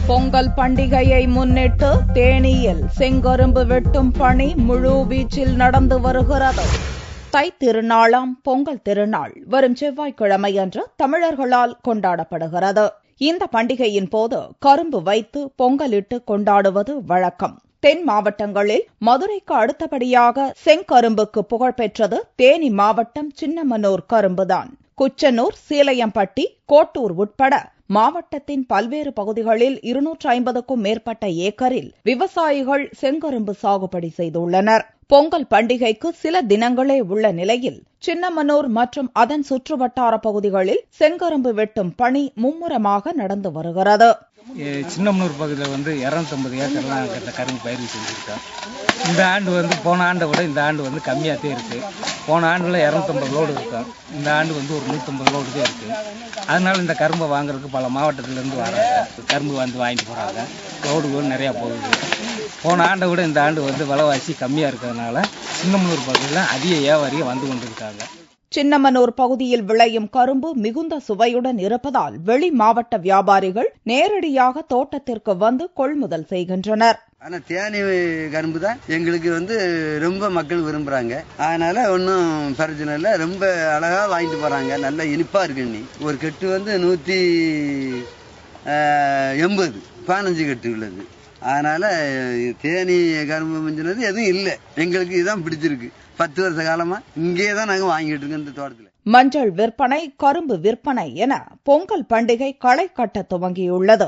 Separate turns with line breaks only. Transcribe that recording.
பொங்கல் பண்டிகையை முன்னிட்டு தேனியில் செங்கரும்பு வெட்டும் பணி முழுவீச்சில் நடந்து வருகிறது. தை திருநாளாம் பொங்கல் திருநாள் வரும் செவ்வாய்க்கிழமையன்று தமிழர்களால் கொண்டாடப்படுகிறது. இந்த பண்டிகையின் போது கரும்பு வைத்து பொங்கலிட்டு கொண்டாடுவது வழக்கம். தென் மாவட்டங்களில் மதுரைக்கு அடுத்தபடியாக செங்கரும்புக்கு புகழ்பெற்றது தேனி மாவட்டம் சின்னமனூர் கரும்புதான். குச்சனூர், சீலையம்பட்டி, கோட்டூர் உட்பட மாவட்டத்தின் பல்வேறு பகுதிகளில் 250க்கும் மேற்பட்ட ஏக்கரில் விவசாயிகள் செங்கரும்பு சாகுபடி செய்துள்ளனர். பொங்கல் பண்டிகைக்கு சில தினங்களே உள்ள நிலையில் சின்னமனூர் மற்றும் அதன் சுற்றுவட்டார பகுதிகளில் செங்கரும்பு வெட்டும் பணி மும்முரமாக நடந்து வருகிறது.
சின்னமனூர் பகுதியில் 250 ஏக்கர்லாம் கரும்பு பயிர் செஞ்சுருக்கோம். இந்த ஆண்டு போன ஆண்டை விட இந்த ஆண்டு கம்மியாகவே இருக்கு. போன ஆண்டுல 250 லோடு இருக்கும். இந்த ஆண்டு ஒரு 150 லோடு தான் இருக்கு. அதனால இந்த கரும்பை வாங்குறதுக்கு பல மாவட்டத்திலிருந்து வராங்க. கரும்பு வாங்கிட்டு போறாங்க. லோடுகள் நிறைய போகுது. போன ஆண்டை விட இந்த ஆண்டு விலைவாசி கம்மியா இருக்கிறதுனால சின்னமனூர் பகுதியில் அதிக வியாபாரிகள் வந்து கொண்டிருக்காங்க.
சின்னமனூர் பகுதியில் விளையும் கரும்பு மிகுந்த சுவையுடன் இருப்பதால் வெளி மாவட்ட வியாபாரிகள் நேரடியாக தோட்டத்திற்கு வந்து கொள்முதல் செய்கின்றனர்.
ஆனா தேனி கரும்பு தான் எங்களுக்கு ரொம்ப மக்கள் விரும்புறாங்க. அதனால ஒன்னும் பிரச்சனை இல்லை. ரொம்ப அழகா வாங்கிட்டு போறாங்க. நல்ல இனிப்பா இருக்கு. ஒரு கெட்டு 180 15 கெட்டு உள்ளது. அதனால தேனி கரும்பு மிஞ்சினது எதுவும் இல்லை. எங்களுக்கு இதுதான் பிடிச்சிருக்கு. 10 வருஷ காலமா இங்கே தான் நாங்க வாங்கிட்டு இருக்கோம். இந்த தோட்டத்துல
மஞ்சள் விற்பனை, கரும்பு விற்பனை என பொங்கல் பண்டிகை களை கட்ட துவங்கியுள்ளது.